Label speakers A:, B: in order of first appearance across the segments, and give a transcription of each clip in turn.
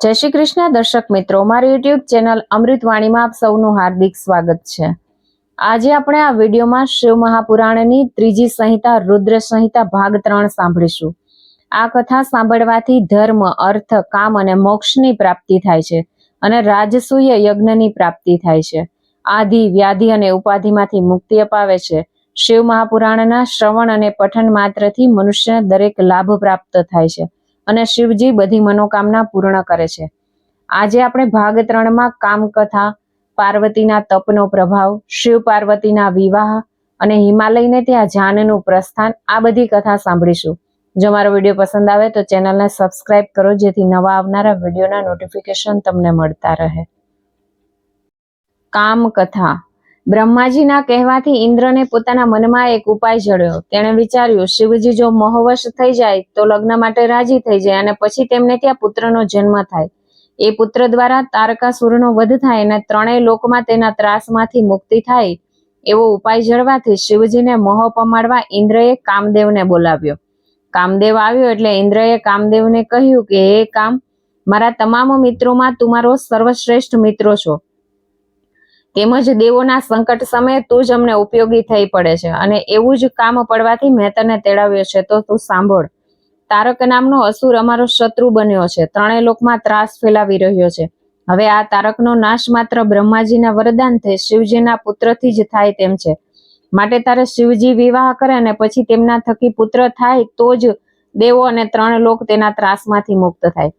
A: જય શ્રી કૃષ્ણ દર્શક મિત્રો, મારી યુટ્યુબ ચેનલ અમૃતવાણીમાં આપ સૌનું હાર્દિક સ્વાગત છે। આજે આપણે આ વિડીયોમાં શિવ મહાપુરાણની ત્રીજી સંહિતા રુદ્ર સંહિતા ભાગ 3 સાંભળીશું। આ કથા સાંભળવાથી ધર્મ, અર્થ, કામ અને મોક્ષની પ્રાપ્તિ થાય છે અને રાજસૂય યજ્ઞની પ્રાપ્તિ થાય છે। આદિ, વ્યાધિ અને ઉપાધિમાંથી મુક્તિ અપાવે છે। શિવ મહાપુરાણના શ્રવણ અને પઠન માત્રથી મનુષ્યને દરેક લાભ પ્રાપ્ત થાય છે અને શિવજી બધી મનોકામના પૂર્ણ કરે છે। આજે આપણે ભાગ 3 માં કામકથા, પાર્વતીના તપનો પ્રભાવ, શિવ પાર્વતીના વિવાહ અને હિમાલયને ત્યાં જાનનું પ્રસ્થાન, આ બધી કથા સાંભળીશું। જો મારો વિડીયો પસંદ આવે તો ચેનલને સબસ્ક્રાઇબ કરો, જેથી નવા આવનારા વિડીયોના નોટિફિકેશન તમને મળતા રહે। કામકથા। બ્રહ્માજીના કહેવાથી ઇન્દ્રને પોતાના મનમાં એક ઉપાય જડ્યો। તેણે વિચાર્યું, શિવજી જો મોહવશ થઈ જાય તો લગ્ન માટે રાજી થઈ જાય અને પછી તેમને ત્યાં પુત્રનો જન્મ થાય। એ પુત્ર દ્વારા તારકાસુરનો વધ થાય અને ત્રણેય લોકમાં તેના ત્રાસમાંથી મુક્તિ થાય, એવો ઉપાય જડવાથી શિવજીને મોહ પમાડવા ઇન્દ્રએ કામદેવને બોલાવ્યો। કામદેવ આવ્યો એટલે ઇન્દ્રએ કામદેવને કહ્યું કે હે કામ, મારા તમામ મિત્રોમાં તું મારો સર્વશ્રેષ્ઠ મિત્રો છો, તેમજ દેવોના સંકટ સમયે તું જ અમને ઉપયોગી થઈ પડે છે અને એવું જ કામ પડવાથી મેં તને તેડાવ્યો છે, તો તું સાંભળ। તારક નામનો અસુર અમારો શત્રુ બન્યો છે, ત્રણેય લોકમાં ત્રાસ ફેલાવી રહ્યો છે। હવે આ તારકનો નાશ માત્ર બ્રહ્માજીના વરદાનથી શિવજીના પુત્રથી જ થાય તેમ છે, માટે તારે શિવજી વિવાહ કરે અને પછી તેમના થકી પુત્ર થાય તો જ દેવો અને ત્રણ લોક તેના ત્રાસમાંથી મુક્ત થાય।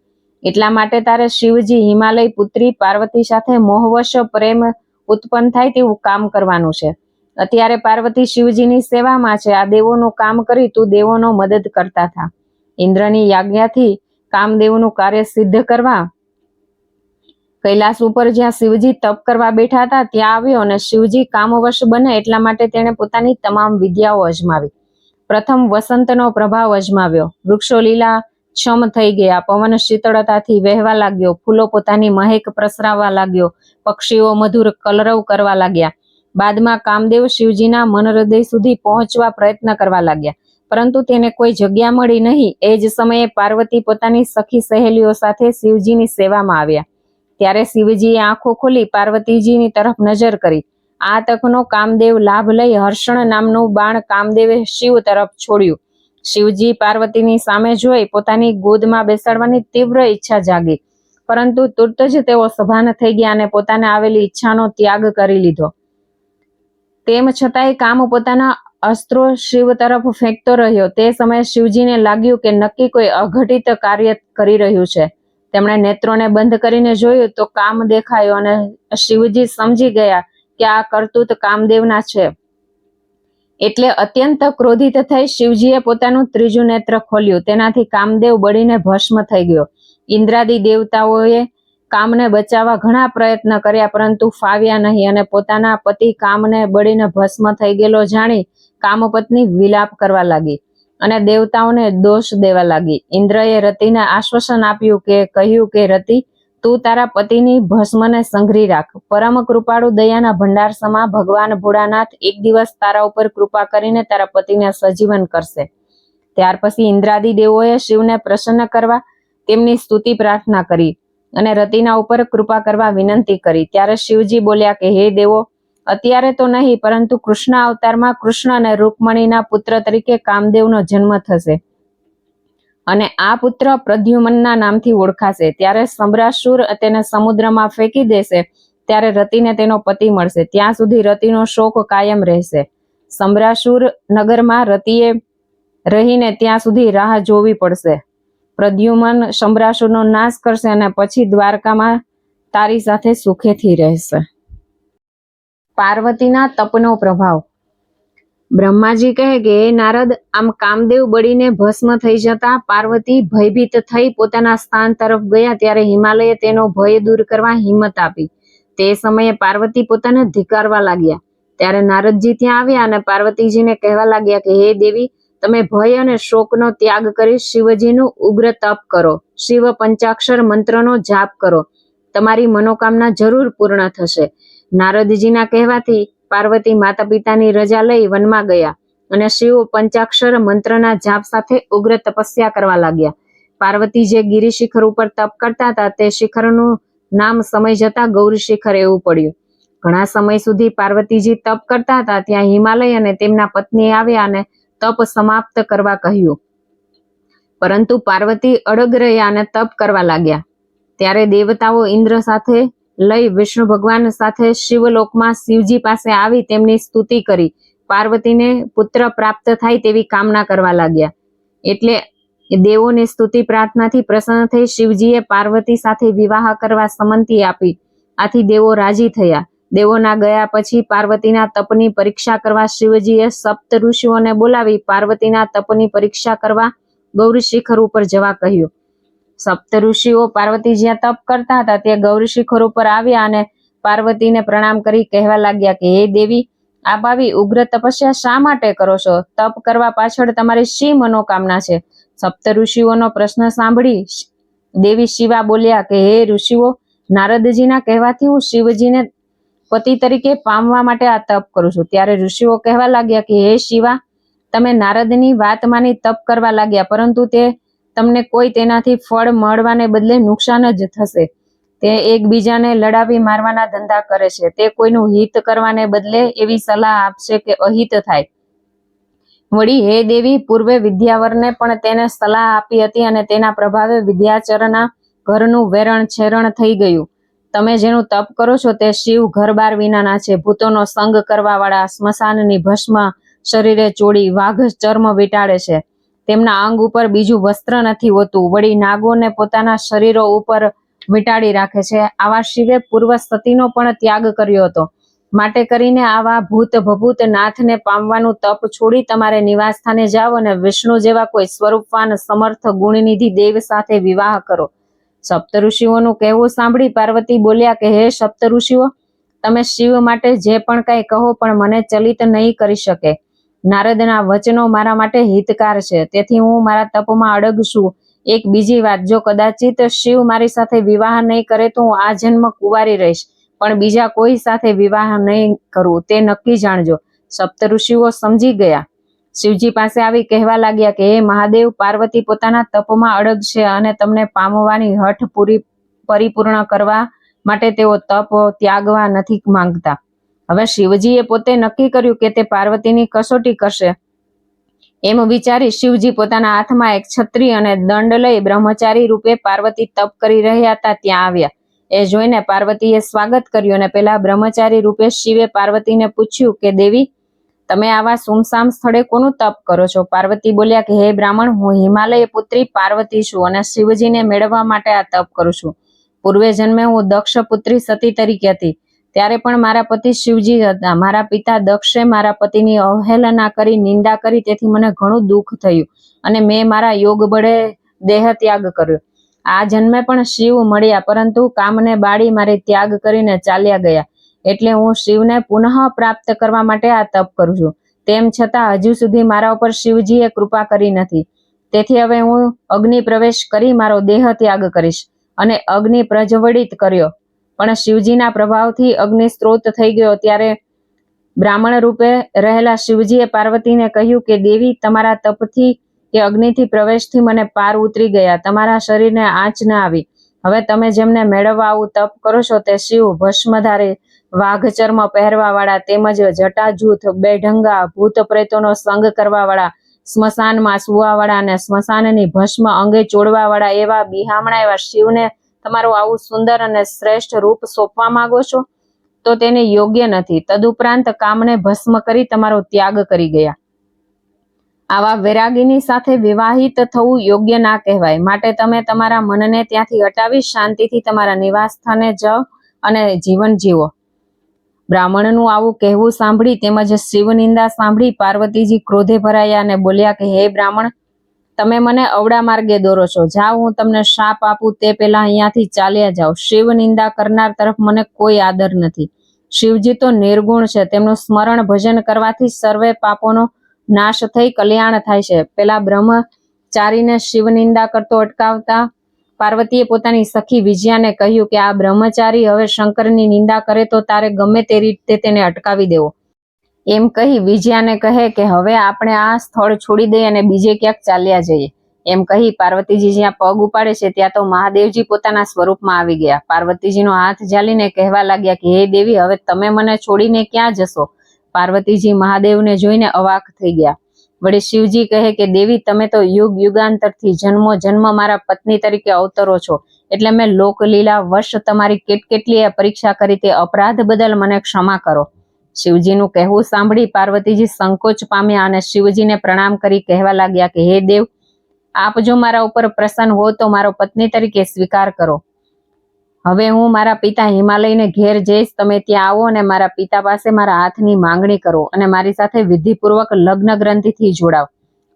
A: એટલા માટે તારે શિવજી હિમાલય પુત્રી પાર્વતી સાથે મોહવશ પ્રેમ ઉત્પન્ન થાય તેવું કામ કરવાનું છે। અત્યારે પાર્વતી શિવજીની સેવામાં છે, આ દેવોનું કામ કરી તું દેવોનો મદદ કરતા થા। ઇન્દ્રની આજ્ઞાથી કામદેવનું કાર્ય સિદ્ધ કરવા કૈલાસ ઉપર જ્યાં શિવજી તપ કરવા બેઠા હતા ત્યાં આવ્યો અને શિવજી કામવશ બને એટલા માટે તેણે પોતાની તમામ વિદ્યાઓ અજમાવી। પ્રથમ વસંતનો પ્રભાવ અજમાવ્યો। વૃક્ષો લીલા છમ થઈ ગયા, પવન શીતળતાથી વહેવા લાગ્યો, ફૂલો પોતાની મહેક પ્રસરાવવા લાગ્યો, પક્ષીઓ મધુર કલરવ કરવા લાગ્યા। બાદમાં કામદેવ શિવજીના મન હૃદય સુધી પહોંચવા પ્રયત્ન કરવા લાગ્યા, પરંતુ તેને કોઈ જગ્યા મળી નહીં। એ જ સમયે પાર્વતી પોતાની સખી સહેલીઓ સાથે શિવજીની સેવામાં આવ્યા। ત્યારે શિવજીએ આંખો ખોલી પાર્વતીજીની તરફ નજર કરી। આ તકનો કામદેવ લાભ લઈ હર્ષણ નામનું બાણ કામદેવે શિવ તરફ છોડ્યું। શિવજી પાર્વતીની સામે જોઈ પોતાની ગોદમાં બેસાડવાની તીવ્ર ઈચ્છા જાગી, પરંતુ તુરત જ તેઓ સભાન થઈ ગયા અને પોતાને આવેલી ઈચ્છાનો ત્યાગ કરી લીધો। તેમ છતાંય કામ પોતાના અસ્ત્રો શિવ તરફ ફેંકતો રહ્યો। તે સમયે શિવજીને લાગ્યું કે નક્કી કોઈ અઘટિત કાર્ય કરી રહ્યું છે। તેમણે નેત્રોને બંધ કરીને જોયું તો કામ દેખાયો અને શિવજી સમજી ગયા કે આ કરતૂત કામદેવના છે, એટલે અત્યંત ક્રોધિત થઈ શિવજીએ પોતાનું ત્રીજું નેત્ર ખોલ્યું। તેનાથી કામદેવ બળીને ભસ્મ થઈ ગયો। ઇન્દ્રાદિ દેવતાઓએ કામને બચાવવા ઘણા પ્રયત્ન કર્યા, પરંતુ ફાવ્યા નહીં અને પોતાના પતિ કામને બળીને ભસ્મ થઈ ગયેલો જાણી કામપત્ની વિલાપ કરવા લાગી અને દેવતાઓને દોષ દેવા લાગી। ઇન્દ્રએ રતિને આશ્વાસન આપ્યું કે કહ્યું કે રતિ, તું તારા પતિની ભસ્મને સંઘરી રાખ। પરમ કૃપાળુ દયાના ભંડાર સમા ભગવાન ભોળાનાથ એક દિવસ તારા ઉપર કૃપા કરીને તારા પતિને સજીવન કરશે। ત્યાર પછી ઇન્દ્રાદિ દેવોએ શિવને પ્રસન્ન કરવા તેમની સ્તુતિ પ્રાર્થના કરી અને રતિના ઉપર કૃપા કરવા વિનંતી કરી। ત્યારે શિવજી બોલ્યા કે હે દેવો, અત્યારે તો નહીં, પરંતુ કૃષ્ણ અવતારમાં કૃષ્ણ અને રૂકમણીના પુત્ર તરીકે કામદેવનો જન્મ થશે અને આ પુત્ર પ્રદ્યુમનના નામથી ઓળખાશે। ત્યારે સમ્રાસુર તેને સમુદ્રમાં ફેંકી દેશે, ત્યારે રતિને તેનો પતિ મળશે। ત્યાં સુધી રતિનો શોક કાયમ રહેશે। સમ્રાસુર નગરમાં રતિએ રહીને ત્યાં સુધી રાહ જોવી પડશે। પ્રદ્યુમન સમ્રાસુરનો નાશ કરશે અને પછી દ્વારકામાં તારી સાથે સુખેથી રહેશે। પાર્વતીના તપનો પ્રભાવ। બ્રહ્માજી કહે કે હે નારદ, આમ કામદેવ બળીને ભસ્મ થઈ જતા પાર્વતી ભયભીત થઈ પોતાના સ્થાન તરફ ગયા, ત્યારે હિમાલયે તેનો ભય દૂર કરવા હિંમત આપી। તે સમયે પાર્વતી પોતાને ધિક્કારવા લાગ્યા। ત્યારે નારદજી ત્યાં આવ્યા અને પાર્વતીજીને કહેવા લાગ્યા કે હે દેવી, તમે ભય અને શોકનો ત્યાગ કરી શિવજીનું ઉગ્ર તપ કરો, શિવ પંચાક્ષર મંત્રનો જાપ કરો, તમારી મનોકામના જરૂર પૂર્ણ થશે। નારદજીના કહેવાથી પાર્વતી માતા પિતાની રજા લઈ વનમાં ગયા અને શિવ પંચાક્ષર મંત્રના જાપ સાથે ઉગ્ર તપસ્યા કરવા લાગ્યા। પાર્વતી જે ગિરી શિખર ઉપર તપ કરતા હતા તે શિખરનું નામ સમય જતા ગૌરી શિખર એવું પડ્યું. ઘણા સમય સુધી પાર્વતીજી તપ કરતા હતા. ત્યાં હિમાલય અને તેમના પત્ની આવ્યા અને તપ સમાપ્ત કરવા કહ્યું, પરંતુ પાર્વતી અડગ રહ્યા અને તપ કરવા લાગ્યા. ત્યારે દેવતાઓ ઇન્દ્ર સાથે લઈ વિષ્ણુ ભગવાન સાથે શિવલોકમાં શિવજી પાસે આવી તેમની સ્તુતિ કરી પાર્વતીને પુત્ર પ્રાપ્ત થાય તેવી કામના કરવા લાગ્યા. એટલે દેવોની સ્તુતિ પ્રાર્થનાથી પ્રસન્ન થઈ શિવજીએ પાર્વતી સાથે વિવાહ કરવા સંમતિ આપી. આથી દેવો રાજી થયા. દેવોના ગયા પછી પાર્વતીના તપની પરીક્ષા કરવા શિવજીએ સપ્ત ઋષિઓને બોલાવી પાર્વતીના તપની પરીક્ષા કરવા ગૌરી શિખર ઉપર જવા કહ્યું. સપ્ત ઋષિઓ પાર્વતી જ્યાં તપ કરતા હતા તે ગૌરી શિખર ઉપર આવ્યા અને પાર્વતીને પ્રણામ કરી કહેવા લાગ્યા કે હે દેવી, આપ આવી ઉગ્ર તપસ્યા શા માટે કરો છો? તપ કરવા પાછળ તમારી શી મનોકામના છે? સપ્ત ઋષિઓનો પ્રશ્ન સાંભળી દેવી શિવા બોલ્યા કે હે ઋષિઓ, નારદજીના કહેવાથી હું શિવજીને પતિ તરીકે પામવા માટે આ તપ કરું છું. ત્યારે ઋષિઓ કહેવા લાગ્યા કે હે શિવા, તમે નારદની વાત માની તપ કરવા લાગ્યા, પરંતુ તે તમને કોઈ તેનાથી ફળ મળવાને બદલે નુકસાન જ થશે. તે એકબીજાને લડાવી મારવાના ધંધા કરે છે. તે કોઈનું હિત કરવાને બદલે એવી સલાહ આપશે કે અહિત થાય. વળી હે દેવી, પૂર્વે વિદ્યાવરને પણ તેને સલાહ આપી હતી અને તેના પ્રભાવે વિદ્યાચરના ઘરનું વેરણ છેરણ થઈ ગયું. તમે જેનું તપ કરો છો તે શિવ ઘર બાર વિનાના છે. ભૂતોનો સંગ કરવા વાળા, સ્મશાનની ભસ્મ શરીરે ચોડી, વાઘ ચર્મ વીંટાળે છે. તેમના અંગ ઉપર બીજું વસ્ત્ર નથી હોતું. વળી નાગોને પોતાના શરીરો ઉપર વીંટાળી રાખે છે. આવા શિવે પૂર્વ સતીનો પણ ત્યાગ કર્યો હતો. માટે કરીને આવા ભૂત ભભૂત નાથને પામવાનું તપ છોડી તમારે નિવાસ સ્થાને જાઓ અને વિષ્ણુ જેવા કોઈ સ્વરૂપવાન સમર્થ ગુણનિધિ દેવ સાથે વિવાહ કરો. સપ્ત ઋષિઓનું કહેવું સાંભળી પાર્વતી બોલ્યા કે હે સપ્ત ઋષિઓ, તમે શિવ માટે જે પણ કંઈ કહો પણ મને ચલિત નહીં કરી શકે. નારદના વચનો મારા માટે હિતકાર છે, તેથી હું મારા તપમાં અડગ છું. એક બીજી વાત, જો કદાચિત શિવ મારી સાથે વિવાહ નહીં કરે તો હું આ જન્મ કુંવારી રહીશ, પણ બીજા કોઈ સાથે વિવાહ નહીં કરું, તે નક્કી જાણજો. સપ્ત ઋષિઓ સમજી ગયા. શિવજી પાસે આવી કહેવા લાગ્યા કે હે મહાદેવ, પાર્વતી પોતાના તપમાં અડગ છે અને તમને પામવાની હઠ પરિપૂર્ણ કરવા માટે તેઓ તપ ત્યાગવા નથી માંગતા. હવે શિવજીએ પોતે નક્કી કર્યું કે તે પાર્વતીની કસોટી કરશે. એમ વિચારી શિવજી પોતાના હાથમાં એક છત્રી અને દંડ લઈ બ્રહ્મચારી રૂપે પાર્વતી તપ કરી રહ્યા હતા ત્યાં આવ્યા. એ જોઈને પાર્વતીએ સ્વાગત કર્યું અને પેલા બ્રહ્મચારી રૂપે શિવે પાર્વતીને પૂછ્યું કે દેવી, તમે આવા સુમસામ સ્થળે કોનું તપ કરો છો? પાર્વતી બોલ્યા કે હે બ્રાહ્મણ, હું હિમાલય પુત્રી પાર્વતી છું અને શિવજીને મેળવવા માટે આ તપ કરું છું. પૂર્વે જન્મે હું દક્ષ પુત્રી સતી તરીકે હતી. ત્યારે પણ મારા પતિ શિવજી હતા. મારા પિતા દક્ષે મારા પતિની અવહેલના કરી, નિંદા કરી, તેથી મને ઘણું દુઃખ થયું અને મેં મારા યોગ બળે દેહ ત્યાગ કર્યો. આ જન્મે પણ શિવ મળ્યા, પરંતુ કામને બાળી મારે ત્યાગ કરીને ચાલ્યા ગયા. એટલે હું શિવને પુનઃ પ્રાપ્ત કરવા માટે આ તપ કરું છું. તેમ છતાં હજુ સુધી મારા ઉપર શિવજીએ કૃપા કરી નથી. તેથી હવે હું અગ્નિ પ્રવેશ કરી મારો દેહ ત્યાગ કરીશ. અને અગ્નિ પ્રજ્વલિત કર્યો, પણ શિવજીના પ્રભાવથી અગ્નિ સ્ત્રોત થઈ ગયો. ત્યારે બ્રાહ્મણ રૂપે રહેલા શિવજીએ પાર્વતીને કહ્યું કે દેવી, તમારા તપથી કે અગ્નિથી પ્રવેશથી મને પાર ઉતરી ગયા. તમારા શરીરને આંચ ન આવી. હવે તમે જેમને મેળવવા આવું તપ કરો છો તે શિવ ભસ્મધારી, વાઘ ચર્મ પહેરવા વાળા, તેમજ જટાજૂથ, બેઢંગા, ભૂત પ્રેતોનો સંગ કરવા વાળા, સ્મશાનમાં સુવા વાળા અને સ્મશાનની ભસ્મ અંગે ચોડવા વાળા એવા બિહામણા એવા શિવને તમારું આવું સુંદર અને શ્રેષ્ઠ રૂપ સોંપવા માંગો છો તો તેને યોગ્ય નથી. તદુપરાંત કામને ભસ્મ કરી તમારો ત્યાગ કરી ગયા. આવા વૈરાગીની સાથે વિવાહિત થવું યોગ્ય ના કહેવાય. માટે તમે તમારા મનને ત્યાંથી હટાવી શાંતિથી તમારા નિવાસ સ્થાને જાઓ અને જીવન જીવો. બ્રાહ્મણનું આવું કહેવું સાંભળી તેમજ શિવ નિંદા સાંભળી પાર્વતીજી ક્રોધે ભરાયા અને બોલ્યા કે હે બ્રાહ્મણ, તમે મને અવળા માર્ગે દોરો છો. જાઓ, હું તમને શાપ આપું તે પહેલા અહીંયાથી ચાલ્યા જાઓ. શિવ નિંદા કરનાર તરફ મને કોઈ આદર નથી. શિવજી તો નિર્ગુણ છે. તેમનું સ્મરણ ભજન કરવાથી સર્વે પાપોનો નાશ થઈ કલ્યાણ થાય છે. પેલા બ્રહ્મચારીને શિવ નિંદા કરતો અટકાવતા પાર્વતીએ પોતાની સખી વિજયાને કહ્યું કે આ બ્રહ્મચારી હવે શંકરની નિંદા કરે તો તારે ગમે તે રીતે તેને અટકાવી દેવો. એમ કહી વિજયાને કહે કે હવે આપણે આ સ્થળ છોડી દઈએ અને બીજે ક્યાંક ચાલ્યા જઈએ. એમ કહી પાર્વતીજી જ્યાં પગ ઉપાડે છે ત્યાં તો મહાદેવજી પોતાના સ્વરૂપમાં આવી ગયા. પાર્વતીજીનો હાથ ઝાલીને કહેવા લાગ્યા કે હે દેવી, હવે તમે મને છોડીને ક્યાં જશો? પાર્વતીજી મહાદેવને જોઈને અવાક થઈ ગયા. વળી શિવજી કહે કે દેવી, તમે તો યુગ યુગાંતરથી જન્મો જન્મ મારા પત્ની તરીકે અવતરો છો, એટલે મેં લોકલીલા વશ તમારી કેટલીય પરીક્ષા કરી, તે અપરાધ બદલ મને ક્ષમા કરો. શિવજીનું કહેવું સાંભળી પાર્વતીજી સંકોચ પામ્યા અને શિવજીને પ્રણામ કરી કહેવા લાગ્યા કે હે દેવ, આપ જો મારા ઉપર પ્રસન્ન હો તો મારો પત્ની તરીકે સ્વીકાર કરો. હવે હું મારા પિતા હિમાલયને ઘેર જઈશ. તમે ત્યાં આવો અને મારા પિતા પાસે મારા હાથની માંગણી કરો અને મારી સાથે વિધિપૂર્વક લગ્ન ગ્રંથિથી જોડાવ.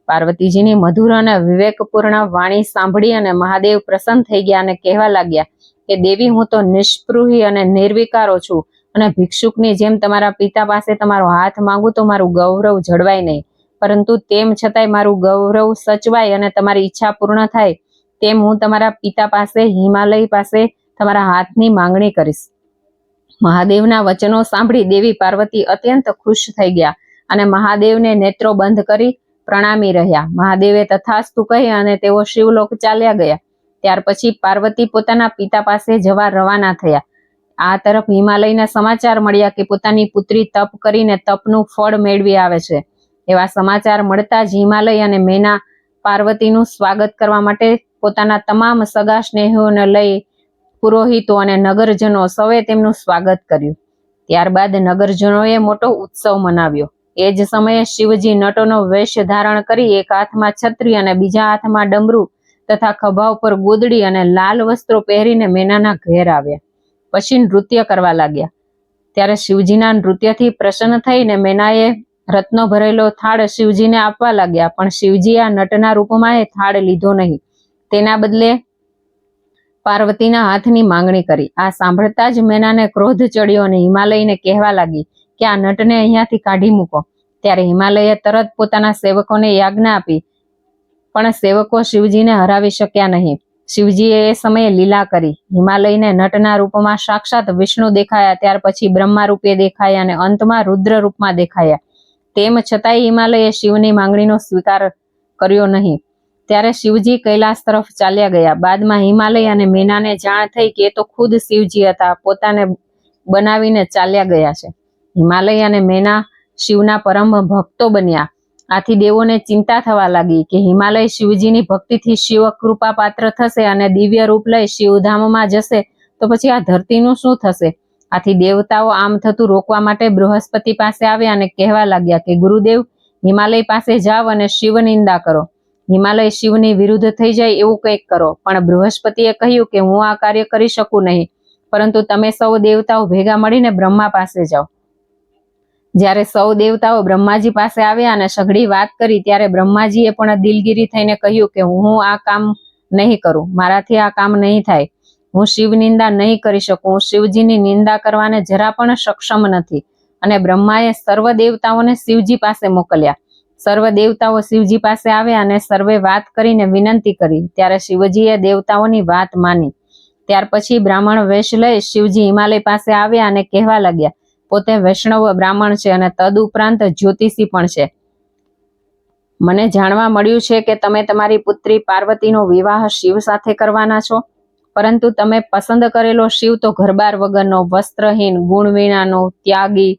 A: પાર્વતીજીની મધુર અને વિવેકપૂર્ણ વાણી સાંભળી અને મહાદેવ પ્રસન્ન થઈ ગયા અને કહેવા લાગ્યા કે દેવી, હું તો નિષ્પૃહી અને નિર્વિકારો છું અને ભિક્ષુકની જેમ તમારા પિતા પાસે તમારો હાથ માંગુ તો મારું ગૌરવ જળવાય નહીં, પરંતુ તેમ છતાંય મારું ગૌરવ સચવાય અને તમારી ઈચ્છા પૂર્ણ થાય તેમ હું તમારા પિતા પાસે હિમાલય પાસે તમારા હાથની માંગણી કરીશ. મહાદેવના વચનો સાંભળી દેવી પાર્વતી અત્યંત ખુશ થઈ ગયા અને મહાદેવને નેત્રો બંધ કરી પ્રણામી રહ્યા. મહાદેવે તથાસ્તુ કહી અને તેઓ શિવલોક ચાલ્યા ગયા. ત્યાર પછી પાર્વતી પોતાના પિતા પાસે જવા રવાના થયા. આ તરફ હિમાલયના સમાચાર મળ્યા કે પોતાની પુત્રી તપ કરીને તપનું ફળ મેળવી આવે છે. એવા સમાચાર મળતા જ હિમાલય અને મેના પાર્વતીનું સ્વાગત કરવા માટે પોતાના તમામ સગા સ્નેહીઓને લઈ પુરોહિતો અને નગરજનો સૌએ તેમનું સ્વાગત કર્યું. ત્યારબાદ નગરજનોએ મોટો ઉત્સવ મનાવ્યો. એ જ સમયે શિવજી નટોનો વેશ ધારણ કરી એક હાથમાં છત્રી અને બીજા હાથમાં ડમરું તથા ખભા ઉપર ગોદડી અને લાલ વસ્ત્રો પહેરીને મેનાના ઘેર આવ્યા. પછી નૃત્ય કરવા લાગ્યા. ત્યારે શિવજીના નૃત્યથી પ્રસન્ન થઈને મેનાએ રત્નો ભરેલો થાળ શિવજીને આપવા લાગ્યા, પણ શિવજી આ નટના રૂપમાં એ થાળ લીધો નહીં. તેના બદલે પાર્વતીના હાથની માંગણી કરી. આ સાંભળતા જ મેનાને ક્રોધ ચડ્યો અને હિમાલયને કહેવા લાગી કે આ નટને અહીંયાથી કાઢી મૂકો. ત્યારે હિમાલયે તરત પોતાના સેવકોને યાજ્ઞા આપી, પણ સેવકો શિવજીને હરાવી શક્યા નહીં. શિવજીએ એ સમયે લીલા કરી. હિમાલયને નટના રૂપમાં સાક્ષાત વિષ્ણુ દેખાયા, ત્યાર પછી બ્રહ્મા રૂપે દેખાયા અને અંતમાં રુદ્ર રૂપમાં દેખાયા. તેમ છતાંય હિમાલયે શિવની માંગણીનો સ્વીકાર કર્યો નહીં. ત્યારે શિવજી કૈલાસ તરફ ચાલ્યા ગયા. બાદમાં હિમાલય અને મેનાને જાણ થઈ કે એ તો ખુદ શિવજી હતા, પોતાને બનાવીને ચાલ્યા ગયા છે. હિમાલય અને મેના શિવના પરમ ભક્તો બન્યા. આથી દેવોને ચિંતા થવા લાગી કે હિમાલય શિવજીની ભક્તિથી શિવ કૃપા પાત્ર થશે અને દિવ્ય રૂપ લઈ શિવધામમાં જશે તો પછી આ ધરતીનું શું થશે? આથી દેવતાઓ આમ થતું રોકવા માટે બૃહસ્પતિ પાસે આવ્યા અને કહેવા લાગ્યા કે ગુરુદેવ, હિમાલય પાસે જાવ અને શિવ નિંદા કરો. હિમાલય શિવની વિરુદ્ધ થઈ જાય એવું કંઈક કરો. પણ બૃહસ્પતિએ કહ્યું કે હું આ કાર્ય કરી શકું નહીં, પરંતુ તમે સૌ દેવતાઓ ભેગા મળીને બ્રહ્મા પાસે જાઓ. જ્યારે સૌ દેવતાઓ બ્રહ્માજી પાસે આવ્યા અને સઘળી વાત કરી ત્યારે બ્રહ્માજીએ પણ દિલગીરી થઈને કહ્યું કે હું આ કામ નહીં કરું, મારાથી આ કામ નહીં થાય. હું શિવ નિંદા નહીં કરી શકું. હું શિવજીની નિંદા કરવાને જરા પણ સક્ષમ નથી. અને બ્રહ્માએ સર્વ દેવતાઓને શિવજી પાસે મોકલ્યા. સર્વ દેવતાઓ શિવજી પાસે આવ્યા અને સર્વે વાત કરીને વિનંતી કરી. ત્યારે શિવજીએ દેવતાઓની વાત માની. ત્યાર પછી બ્રાહ્મણ વેશ લઈ શિવજી હિમાલય પાસે આવ્યા અને કહેવા લાગ્યા, પોતે વૈષ્ણવ બ્રાહ્મણ છે અને તદ ઉપરાંત જ્યોતિષી પણ છે. મને જાણવા મળ્યું છે કે તમે તમારી પુત્રી પાર્વતીનો વિવાહ શિવ સાથે કરવાના છો, પરંતુ તમે પસંદ કરેલો શિવ તો ઘરબાર વગરનો, વસ્ત્રહીન, ગુણ વિનાનો, ત્યાગી,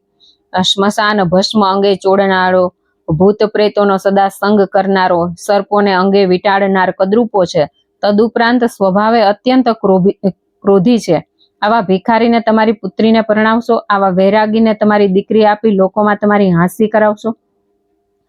A: સ્મશાન ભસ્મ અંગે ચોડનારો, ભૂત પ્રેતોનો સદા સંગ કરનારો, સર્પોને અંગે વીંટાળનાર કદ્રુપો છે. તદુપરાંત સ્વભાવે અત્યંત ક્રોધી છે. આવા ભિખારીને તમારી પુત્રીને પરણાવશો? આવા વૈરાગીને તમારી દીકરી આપી લોકોમાં તમારી હાંસી કરાવશો?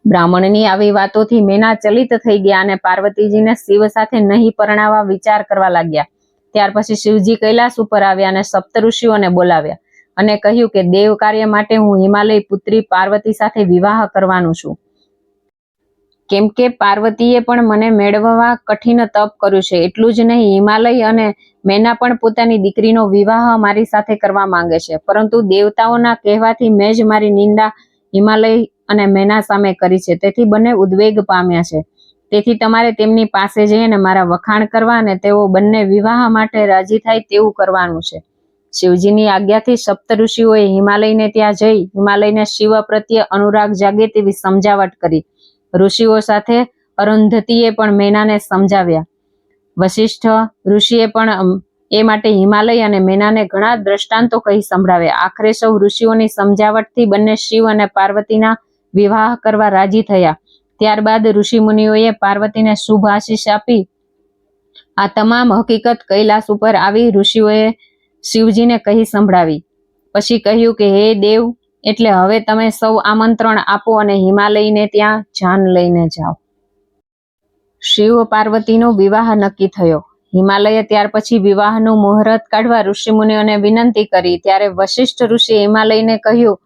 A: બ્રાહ્મણની આવી વાતોથી મેના ચલિત થઈ ગયા અને પાર્વતીજીને શિવ સાથે નહીં પરણાવવા વિચાર કરવા લાગ્યા. ત્યાર પછી શિવજી કૈલાસ ઉપર આવ્યા અને સપ્તઋષિઓને બોલાવ્યા અને કહ્યું કે દેવ કાર્ય માટે હું હિમાલય પુત્રી પાર્વતી સાથે વિવાહ કરવાનું છું. કેમ કે પાર્વતીએ પણ મને મેળવવા કઠિન તપ કર્યું છે. એટલું જ નહીં, હિમાલય અને મેના પણ પોતાની દીકરીનો વિવાહ મારી સાથે કરવા માંગે છે, પરંતુ દેવતાઓના કહેવાથી મેં જ મારી નિંદા હિમાલય અને મેના સામે કરી છે. તેથી બંને ઉદ્વેગ પામ્યા છે. તેથી તમારે તેમની પાસે જઈને મારા વખાણ કરવા અને તેઓ બંને વિવાહ માટે રાજી થાય તેવું કરવાનું છે. શિવજીની આજ્ઞાથી સપ્તઋષિઓએ હિમાલયને ત્યાં જઈ હિમાલયને શિવ પ્રત્યે અનુરાગ જાગે તેવી સમજાવટ કરી. ઋષિઓ સાથે અરુંધતીએ પણ મેનાને સમજાવ્યા. વશિષ્ઠ ઋષિએ પણ એ માટે હિમાલય અને મેનાને ઘણા દ્રષ્ટાંતો કહી સંભળાવ્યા. આખરે સૌ ઋષિઓની સમજાવટથી બંને શિવ અને પાર્વતીના વિવાહ કરવા રાજી થયા. ત્યારબાદ ઋષિ મુનિઓએ પાર્વતીને શુભ આશીષ આપી આ તમામ હકીકત કૈલાસ ઉપર આવી ઋષિઓએ શિવજીને કહી સંભળાવી. પછી કહ્યું કે હે દેવ, એટલે હવે તમે સૌ આમંત્રણ આપો અને હિમાલયને ત્યાં જાન લઈને જાઓ. શિવ પાર્વતીનો વિવાહ નક્કી થયો. હિમાલયે ત્યાર પછી વિવાહનું મુહૂર્ત કાઢવા ઋષિમુનિઓને વિનંતી કરી. ત્યારે વશિષ્ઠ ઋષિએ હિમાલયને કહ્યું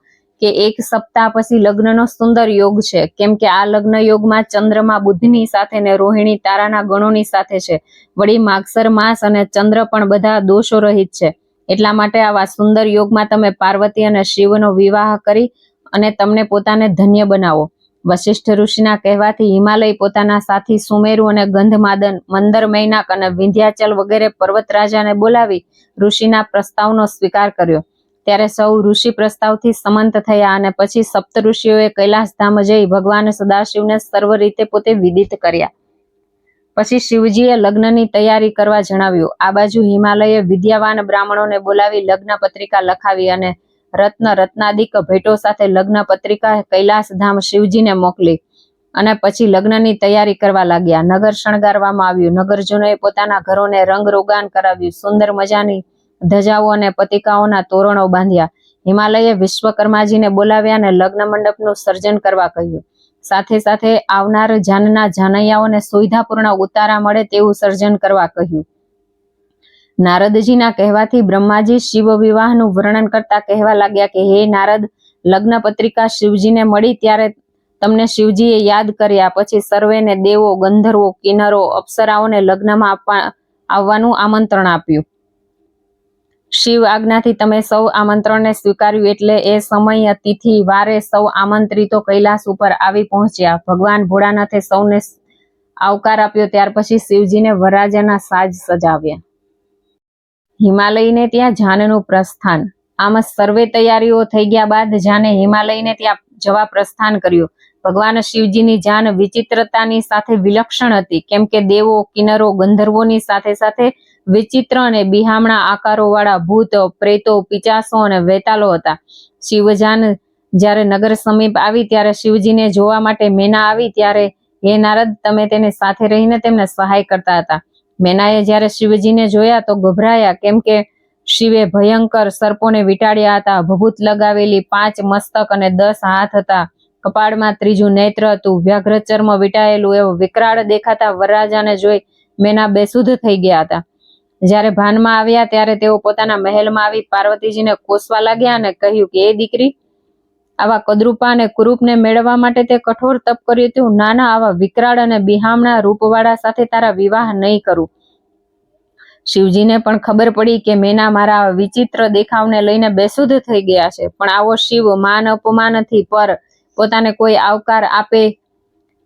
A: કે 1 સપ્તાહ પછી લગ્નનો સુંદર યોગ છે, કેમ કે આ લગ્ન યોગમાં ચંદ્રમા બુધની સાથે ને રોહિણી તારાના ગણોની સાથે છે. વળી માગસર માસ અને ચંદ્ર પણ બધા દોષો રહિત છે. એટલા માટે આવા સુંદર યોગમાં તમે પાર્વતી અને શિવનો વિવાહ કરી અને તમને પોતાને ધન્ય બનાવો. વશિષ્ઠ ઋષિના કહેવાથી હિમાલય પોતાના સાથી સુમેરુ અને ગંધમાદન, મંદર મૈનાક અને વિંધ્યાચલ વગેરે પર્વતરાજાને બોલાવી ઋષિના પ્રસ્તાવનો સ્વીકાર કર્યો. ત્યારે સૌ ઋષિ પ્રસ્તાવથી સંમત થયા અને પછી સપ્ત ઋષિઓએ કૈલાસધામ જઈ ભગવાન સદાશિવને સર્વ રીતે પોતે વિદિત કર્યા. પછી શિવજીએ લગ્નની તૈયારી કરવા જણાવ્યું. આ બાજુ હિમાલયે વિદ્યાવાન બ્રાહ્મણોને બોલાવી લગ્ન પત્રિકા લખાવી અને રત્નાદિક ભેટો સાથે લગ્ન પત્રિકા કૈલાસધામ શિવજીને મોકલી અને પછી લગ્નની તૈયારી કરવા લાગ્યા. નગર શણગારવામાં આવ્યું. નગરજનોએ પોતાના ઘરોને રંગરોગાન કરાવ્યું. સુંદર મજાની ધજાઓ અને પતિકાઓના તોરણો બાંધ્યા. હિમાલયે વિશ્વકર્માજીને બોલાવ્યા અને લગ્ન મંડપનું સર્જન કરવા કહ્યું. સાથે સાથે આવનાર જાનના જાનૈયાઓને સુવિધાપૂર્ણ ઉતારા મળે તેવું સર્જન કરવા કહ્યું. નારદજીના કહેવાથી બ્રહ્માજી શિવ વિવાહનું વર્ણન કરતા કહેવા લાગ્યા કે હે નારદ, લગ્ન પત્રિકા શિવજીને મળી ત્યારે તમને શિવજીએ યાદ કર્યા. પછી સર્વેને દેવો, ગંધર્વો, કિન્નરો, અપ્સરાઓને લગ્નમાં આવવાનું આમંત્રણ આપ્યું. શિવ આજ્ઞાથી તમે સૌ આમંત્રણને સ્વીકાર્યું એટલે એ સમય તિથિ વારે સૌ આમંત્રિતો કૈલાસ ઉપર આવી પહોંચ્યા. ભગવાન ભોળાનાથે સૌને આવકાર આપ્યો. ત્યાર પછી શિવજીને વરરાજાના સાજ સજાવ્યા. હિમાલયને ત્યાં જાનનું પ્રસ્થાન. આમ સર્વે તૈયારીઓ થઈ ગયા બાદ જાને હિમાલયને ત્યાં જવા પ્રસ્થાન કર્યું. ભગવાન શિવજીની જાન વિચિત્રતાની સાથે વિલક્ષણ હતી, કેમ કે દેવો, કિન્નરો, ગંધર્વોની સાથે સાથે વિચિત્ર અને બિહામણા આકારોવાળા ભૂત, પ્રેતો, પિચાસો અને વેતાલો હતા. શિવજાન જ્યારે નગર સમીપ આવી ત્યારે શિવજીને જોવા માટે મેના આવી. ત્યારે હે નારદ, તમે તેને સાથે રહીને તેમને સહાય કરતા હતા. મેનાએ જ્યારે શિવજીને જોયા તો ગભરાયા, કેમ કે શિવે ભયંકર સર્પોને વીંટાળ્યા હતા. ભભૂત લગાવેલી 5 મસ્તક અને 10 હાથ હતા. કપાળમાં 3જું નેત્ર હતું. વ્યાઘ્ર ચર્મ વીંટાયેલું એવો વિકરાળ દેખાતા વરરાજાને જોઈ મેના બેસુધ થઈ ગયા હતા. જ્યારે ભાનમાં આવ્યા ત્યારે તેઓ પોતાના મહેલમાં આવી પાર્વતીજીને કોસવા લાગ્યા અને કહ્યું કે એ દીકરી, આવા કદરૂપા અને કુરૂપને મેળવવા માટે તે કઠોર તપ કર્યું હતું. નાના આવા વિકરાળ અને બિહામણા રૂપવાળા સાથે તારા વિવાહ નહીં કરું. શિવજીને પણ ખબર પડી કે મેના મારા વિચિત્ર દેખાવને લઈને બેસુધ થઈ ગયા છે. પણ આવો શિવ માન અપમાનથી પર પોતાને કોઈ આવકાર આપે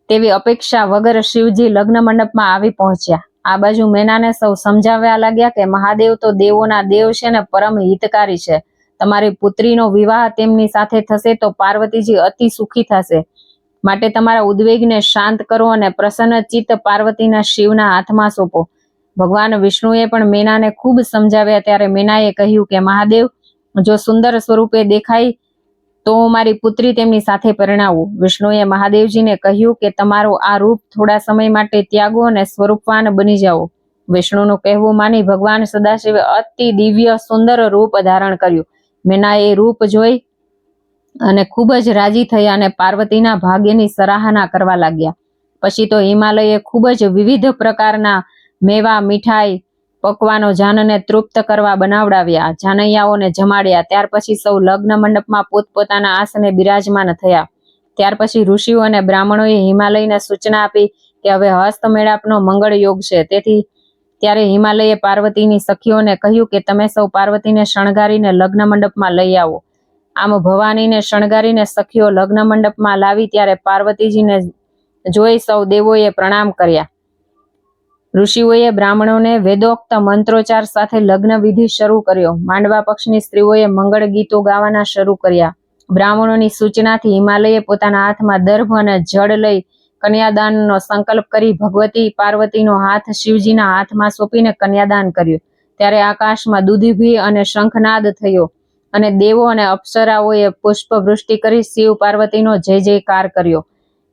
A: તેવી અપેક્ષા વગર શિવજી લગ્ન મંડપમાં આવી પહોંચ્યા. આ બાજુ મેનાને સૌ સમજાવવા લાગ્યા કે મહાદેવ તો દેવોના દેવ છે ને પરમ હિતકારી છે. તમારી પુત્રીનો વિવાહ તેમની સાથે થશે તો પાર્વતીજી અતિ સુખી થશે. માટે તમારા ઉદ્વેગને શાંત કરો અને પ્રસન્ન ચિત્ત પાર્વતીના શિવના હાથમાં સોંપો. ભગવાન વિષ્ણુએ પણ મેનાને ખૂબ સમજાવ્યા. ત્યારે મેનાએ કહ્યું કે મહાદેવ, જો સુંદર સ્વરૂપે દેખાય તો મારી પુત્રી તેમની સાથે પરણાવું. વિષ્ણુએ મહાદેવજીને કહ્યું કે તમારું આ રૂપ થોડા સમય માટે ત્યાગો અને સ્વરૂપવાન બની જાઓ. વિષ્ણુનું કહેવું માની ભગવાન સદાશિવે અતિ દિવ્ય સુંદર રૂપ ધારણ કર્યું. મેનાએ રૂપ જોઈ અને ખૂબ જ રાજી થયા અને પાર્વતીના ભાગ્યની સરાહના કરવા લાગ્યા. પછી તો હિમાલયે ખૂબ જ વિવિધ પ્રકારના મેવા, મીઠાઈ, પકવાનો જાનને તૃપ્ત કરવા બનાવડાવ્યા. જાનૈયાઓને જમાડ્યા. ત્યાર પછી સૌ લગ્ન મંડપમાં પોતપોતાના આસને બિરાજમાન થયા. ત્યાર પછી ઋષિઓ અને બ્રાહ્મણોએ હિમાલયને સૂચના આપી કે હવે હસ્તમેળાપનો મંગળ યોગ છે. ત્યારે હિમાલયે પાર્વતીની સખીઓને કહ્યું કે તમે સૌ પાર્વતીને શણગારીને લગ્ન મંડપમાં લઈ આવો. આમ ભવાનીને શણગારીને સખીઓ લગ્ન મંડપમાં લાવી ત્યારે પાર્વતીજીને જોઈ સૌ દેવોએ પ્રણામ કર્યા. ઋષિઓએ બ્રાહ્મણોને વેદોક્ત મંત્રોચ્ચાર સાથે લગ્ન વિધિ શરૂ કર્યો. માંડવા પક્ષની સ્ત્રીઓએ મંગળ ગીતો ગાવાના શરૂ કર્યા. બ્રાહ્મણોની સૂચનાથી હિમાલયે પોતાના હાથમાં દર્ભ અને જળ લઈ કન્યાદાનનો સંકલ્પ કરી ભગવતી પાર્વતીનો હાથ શિવજીના હાથમાં સોંપીને કન્યાદાન કર્યું. ત્યારે આકાશમાં દુંદુભી અને શંખનાદ થયો અને દેવો અને અપ્સરાઓએ પુષ્પવૃષ્ટિ કરી શિવ પાર્વતીનો જય જયકાર કર્યો.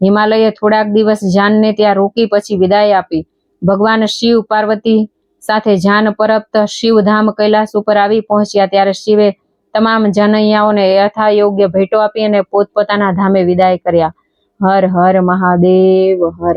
A: હિમાલયે થોડાક દિવસ જાનને ત્યાં રોકી પછી વિદાય આપી. ભગવાન શિવ પાર્વતી સાથે જાન પરત શિવધામ કૈલાસ ઉપર આવી પહોંચ્યા. ત્યારે શિવે તમામ જાનૈયાઓને યથાયોગ્ય ભેટો આપી અને પોતપોતાના ધામે વિદાય કર્યા. હર હર મહાદેવ હર.